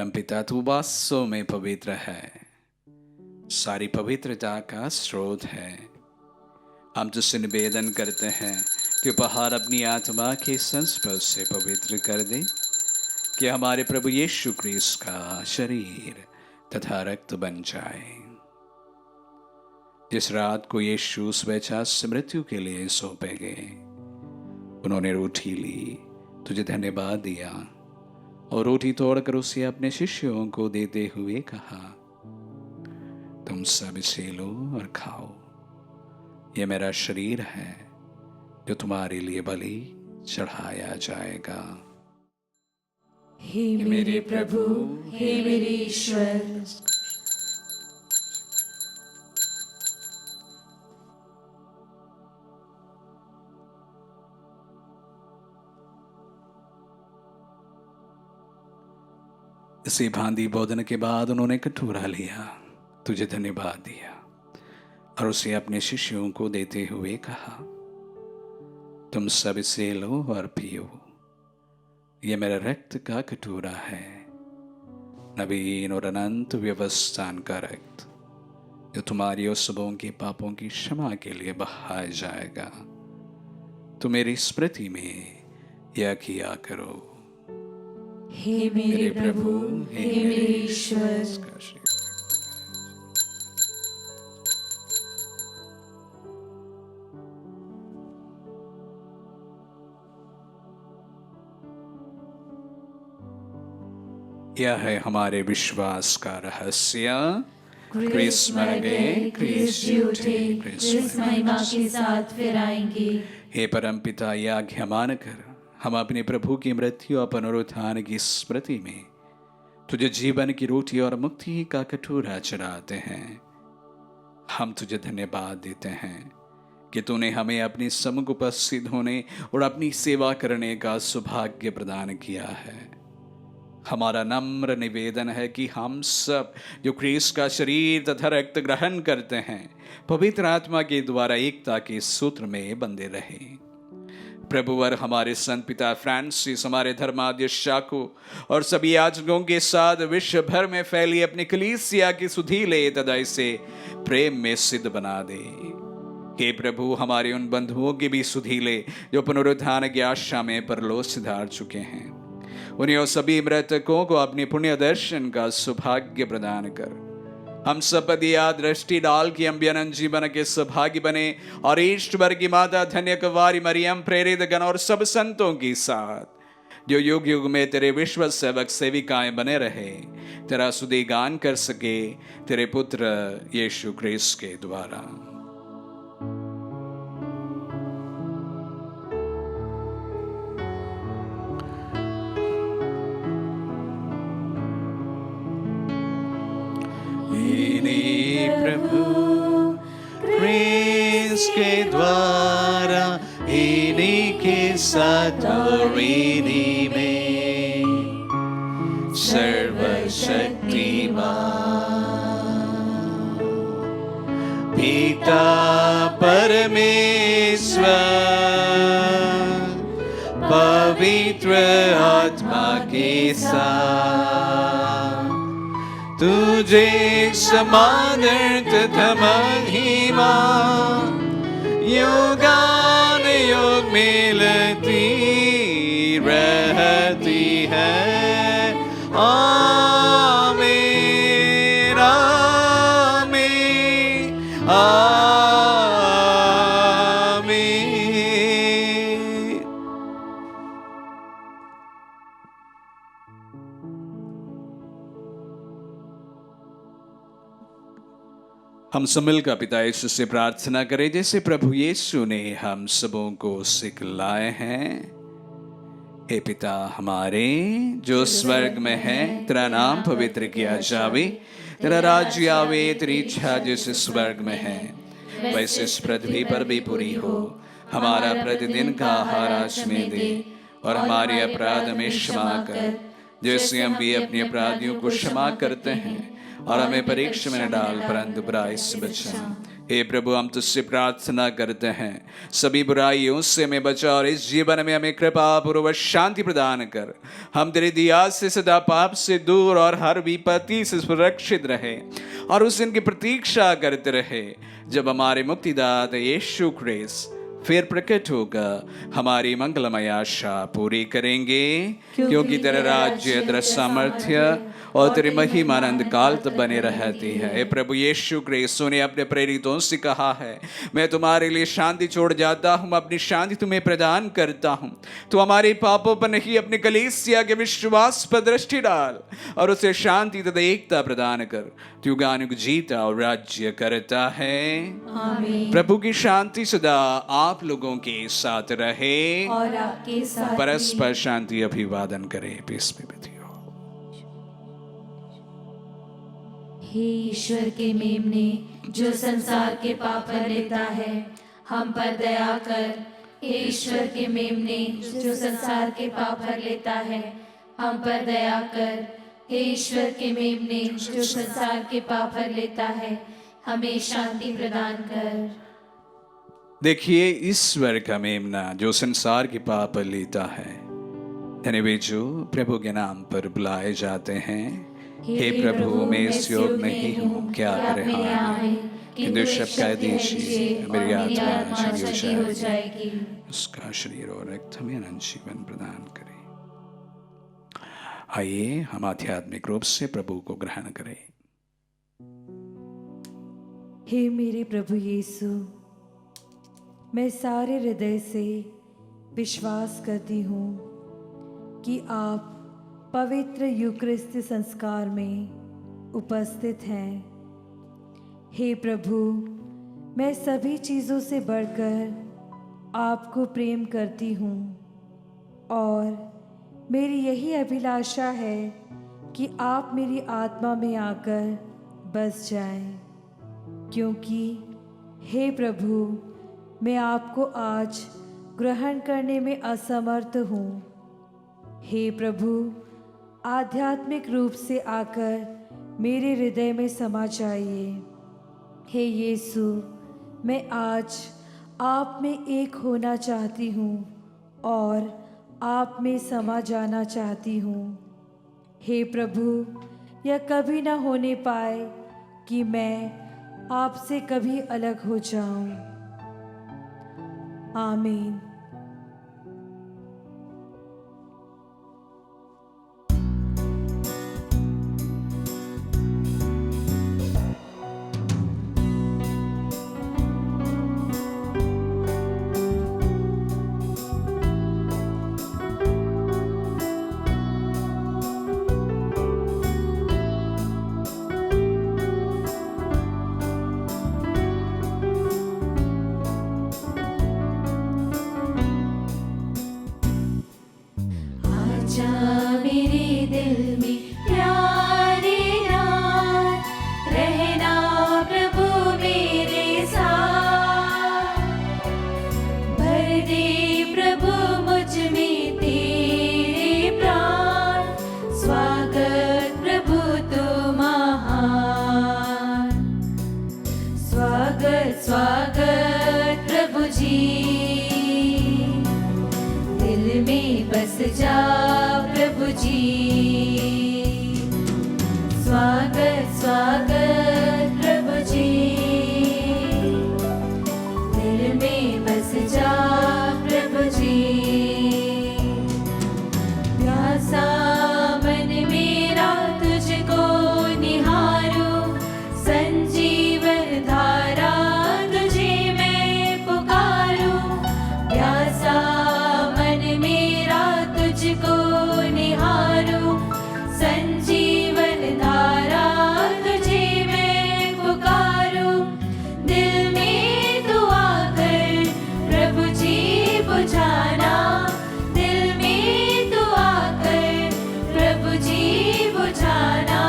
परमपिता तू वास्तव में पवित्र है, सारी पवित्रता का स्रोत है। हम तुझसे निवेदन करते हैं कि उपहार अपनी आत्मा के संस्पर्श से पवित्र कर दे, कि हमारे प्रभु यीशु क्रिस्त का शरीर तथा रक्त बन जाए। जिस रात को यीशु स्वेच्छा से मृत्यु के लिए सौंपे गए, उन्होंने रोटी ली, तुझे धन्यवाद दिया और रोटी तोड़कर उसे अपने शिष्यों को देते हुए कहा, तुम सब इसे लो और खाओ, यह मेरा शरीर है जो तुम्हारे लिए बलि चढ़ाया जाएगा। हे मेरे प्रभु, हे मेरे ईश्वर, इसी भांति भोजन के बाद उन्होंने कटोरा लिया, तुझे धन्यवाद दिया और उसे अपने शिष्यों को देते हुए कहा, तुम सब इसे लो और पियो, यह मेरा रक्त का कटोरा है, नवीन और अनंत व्यवस्थान का रक्त, जो तुम्हारी और सबों के पापों की क्षमा के लिए बहाया जाएगा। तुम मेरी स्मृति में यह किया करो। हे मेरे प्रभु, हे मेरे ईश्वर, यह है हमारे विश्वास का रहस्य। क्रिस्त मर गए, क्रिस्त जी उठे, क्रिस्त महिमा के साथ फिर आएंगे। हे परमपिता, यह आज्ञा मानकर हम अपने प्रभु की मृत्यु और पुनरुत्थान की स्मृति में तुझे जीवन की रोटी और मुक्ति का कटोरा चढ़ाते हैं। हम तुझे धन्यवाद देते हैं कि तूने हमें अपनी सम्मुख उपस्थित होने और अपनी सेवा करने का सौभाग्य प्रदान किया है। हमारा नम्र निवेदन है कि हम सब जो क्रिस्त का शरीर तथा रक्त ग्रहण करते हैं, पवित्र आत्मा के द्वारा एकता के सूत्र में बंधे रहें। प्रभुवर हमारे संत पिता फ्रांसिस, हमारे धर्माध्यक्ष शाको और सभी याजकों के साथ विश्व भर में फैली अपनी कलीसिया की सुधि ले तथा इसे प्रेम में सिद्ध बना दे। हे प्रभु, हमारे उन बंधुओं की भी सुधि ले जो पुनरुत्थान की आशा में परलोक सिधार चुके हैं। उन्हें और सभी मृतकों को अपने पुण्य दर्शन का सौभाग्य प्रदान कर हम सब पर दिया दृष्टि डाल कि हम भी अनंत जीवन के सौभाग्य बने और ईश्वर की माता धन्य कुंवारी मरियम, प्रेरित गण और सब संतों के साथ जो युग युग में तेरे विश्व सेवक सेविकाएं बने रहे, तेरा स्तुति गान कर सके तेरे पुत्र यीशु क्रिस्त के द्वारा। प्रभु क्रिस्त के द्वारा इन्हीं के साथ और इन्हीं में सर्वशक्तिमान पिता परमेश्वर पवित्र आत्मा के साथ तुझे समान तथा महिमा युगान युग मिलती रहती है। आमीन आमीन आमीन। हम सब मिलकर पिता यीशु से प्रार्थना करें जैसे प्रभु यीशु ने हम सबों को सिखलाए हैं। हे पिता हमारे जो स्वर्ग में है, तेरा नाम पवित्र किया जावे, तेरा राज्य आवे, तेरी इच्छा जैसे स्वर्ग में है वैसे इस पृथ्वी पर भी पूरी हो। हमारा प्रतिदिन का आहार आज में दे और हमारे अपराध में क्षमा कर जैसे हम भी अपने अपराधियों को क्षमा करते हैं, और हमें परीक्षा में न डाल परंतु बुराई से बचा। हे प्रभु, हम तुझसे प्रार्थना करते हैं, सभी बुराइयों से हमें बचा और इस जीवन में हमें कृपा पूर्वक शांति प्रदान कर। हम तेरी दया से सदा पाप से दूर और हर विपत्ति से सुरक्षित रहे और उस दिन की प्रतीक्षा करते रहे जब हमारे मुक्तिदाता यीशु ख्रीस्त फिर प्रकट होगा, हमारी मंगलमय आशा पूरी करेंगे। क्योंकि तेरा राज्य, तेरा सामर्थ्य और तेरी महिमा अनंत काल तक बने रहती है। हे प्रभु यीशु ख्रीस्त ने अपने प्रेरितों से कहा है, मैं तुम्हारे लिए शांति छोड़ जाता हूँ, अपनी शांति तुम्हें प्रदान करता हूँ। तो हमारे पापों पर नहीं, अपने कलीसिया के विश्वास पर दृष्टि डाल और उसे शांति तथा एकता प्रदान कर। तू युगानुग जीता और राज्य करता है। आमीन। प्रभु की शांति सदा आप लोगों के साथ रहे और आपके साथ परस्पर शांति अभिवादन करे। पीस में विधि हो। हे ईश्वर के मेमने, जो संसार के पाप कर लेता है, हम पर दया कर। हे ईश्वर के मेमने, जो संसार के पाप कर लेता है, हम पर दया कर। हे ईश्वर के मेमने, जो संसार के पाप कर लेता है, हमें शांति प्रदान कर। देखिए ईश्वर का मेमना जो संसार के पाप लेता है। धन्य वे जो प्रभु के नाम पर बुलाए जाते हैं। हे प्रभु, मैं इस योग नहीं हूँ क्या आप मेरे आए, किंतु शब्द कह दीजिए मेरी आत्मा चंगी हो जाएगी। उसका शरीर और रक्त हमें अनंत जीवन प्रदान करे। आइए हम आध्यात्मिक रूप से प्रभु को ग्रहण करें। हे मेरे प्रभु यीशु, मैं सारे हृदय से विश्वास करती हूँ कि आप पवित्र यूकरिस्ती संस्कार में उपस्थित हैं। हे प्रभु, मैं सभी चीज़ों से बढ़कर आपको प्रेम करती हूँ और मेरी यही अभिलाषा है कि आप मेरी आत्मा में आकर बस जाएं, क्योंकि हे प्रभु, मैं आपको आज ग्रहण करने में असमर्थ हूँ। हे प्रभु, आध्यात्मिक रूप से आकर मेरे हृदय में समा जाइए। हे यीशु, मैं आज आप में एक होना चाहती हूँ और आप में समा जाना चाहती हूँ। हे प्रभु, यह कभी न होने पाए कि मैं आपसे कभी अलग हो जाऊं। आमीन। स्वागत प्रभु जी, दिल में बस जा प्रभु जी। स्वागत स्वागत प्रभु जी, दिल में बस जा प्रभु जी। प्यासा मन मेरा तुझको निहारो, संजीवन धारा तुझे मैं पुकारूं। प्यासा मन मेरा तुझको निहारूं, संजीवन धारा तुझे मैं पुकारूं। दिल में तू आकर प्रभु जी बुझाना, दिल में तू आकर प्रभु जी बुझाना।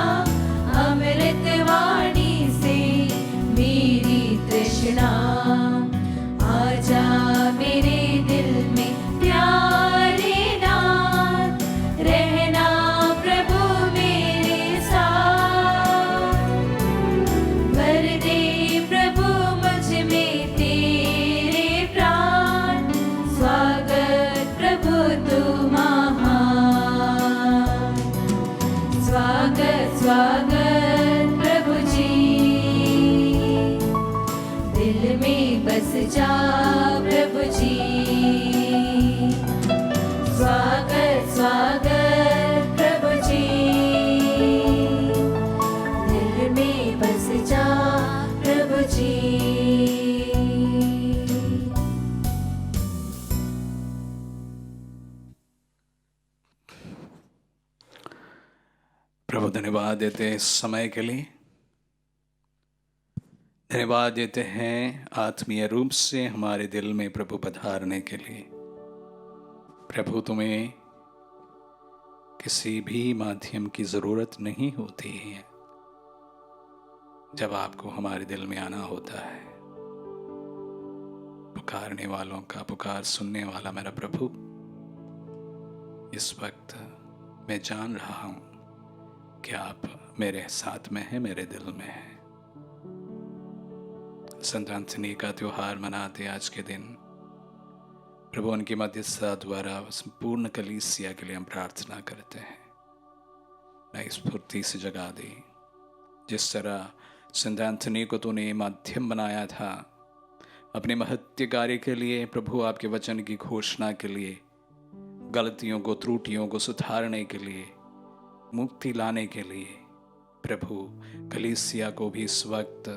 अमृत वाणी से मेरी तृष्णा, आजा मेरे दिल में प्यारे नाथ, रहना प्रभु मेरे साथ। बस जा प्रभु जी। स्वागत स्वागत प्रभु जी, दिल में बस जा प्रभु जी। प्रभु धन्यवाद देते हैं इस समय के लिए, धन्यवाद देते हैं आत्मीय रूप से हमारे दिल में प्रभु पधारने के लिए। प्रभु तुम्हें किसी भी माध्यम की जरूरत नहीं होती है जब आपको हमारे दिल में आना होता है। पुकारने वालों का पुकार सुनने वाला मेरा प्रभु, इस वक्त मैं जान रहा हूं कि आप मेरे साथ में हैं, मेरे दिल में हैं। संत एंथनी का त्योहार मनाते आज के दिन प्रभु उनकी मध्यस्थता द्वारा संपूर्ण कलीसिया के लिए हम प्रार्थना करते हैं। नई स्फूर्ति से जगा दे, जिस तरह संत एंथनी को तूने माध्यम बनाया था अपने महत्व कार्य के लिए, प्रभु आपके वचन की घोषणा के लिए, गलतियों को त्रुटियों को सुधारने के लिए, मुक्ति लाने के लिए, प्रभु कलीसिया को भी इस वक्त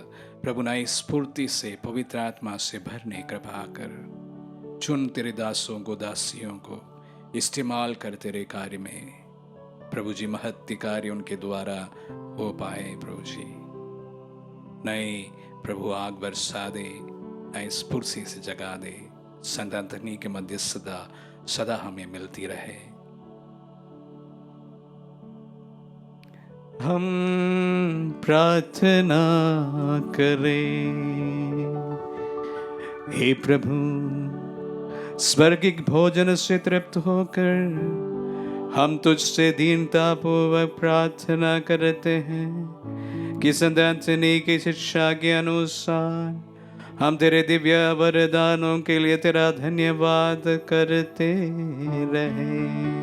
प्रभु नई स्फूर्ति से पवित्र आत्मा से भरने कृपा कर। चुन तेरे दासों को दासियों को इस्तेमाल कर तेरे कार्य में प्रभु जी, महत्व कार्य उनके द्वारा हो पाए। प्रभु जी नई प्रभु आग बरसा दे, नई स्फूर्ति से जगा दे। संत एंथनी के मध्य सदा हमें मिलती रहे। हम प्रार्थना करें। हे प्रभु, स्वर्गिक भोजन से तृप्त होकर हम तुझसे दीनतापूर्वक प्रार्थना करते हैं कि संत एंथनी की शिक्षा के अनुसार हम तेरे दिव्य वरदानों के लिए तेरा धन्यवाद करते रहें।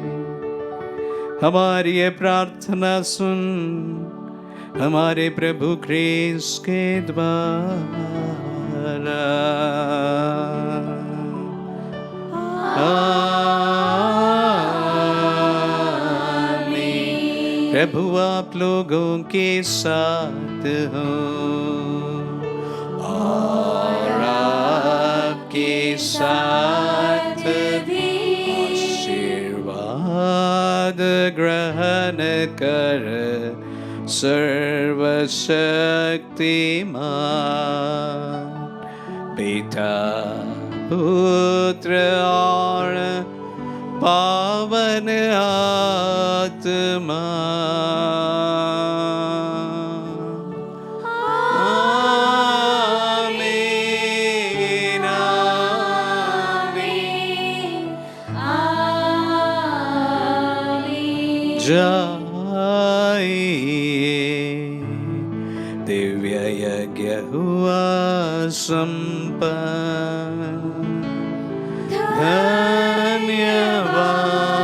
हमारी ये प्रार्थना सुन, हमारे प्रभु ख्रीस्त के द्वारा। आमीन। प्रभु आप लोगों के साथ हो और आपके साथ भी। आशीर्वाद ग्रहण कर सर्वशक्तिमान पिता पुत्र और पावन आत्मा। आमीन आमीन आमीन। जाइए, दिव्य यज्ञ हुआ संपन्न। धन्यवाद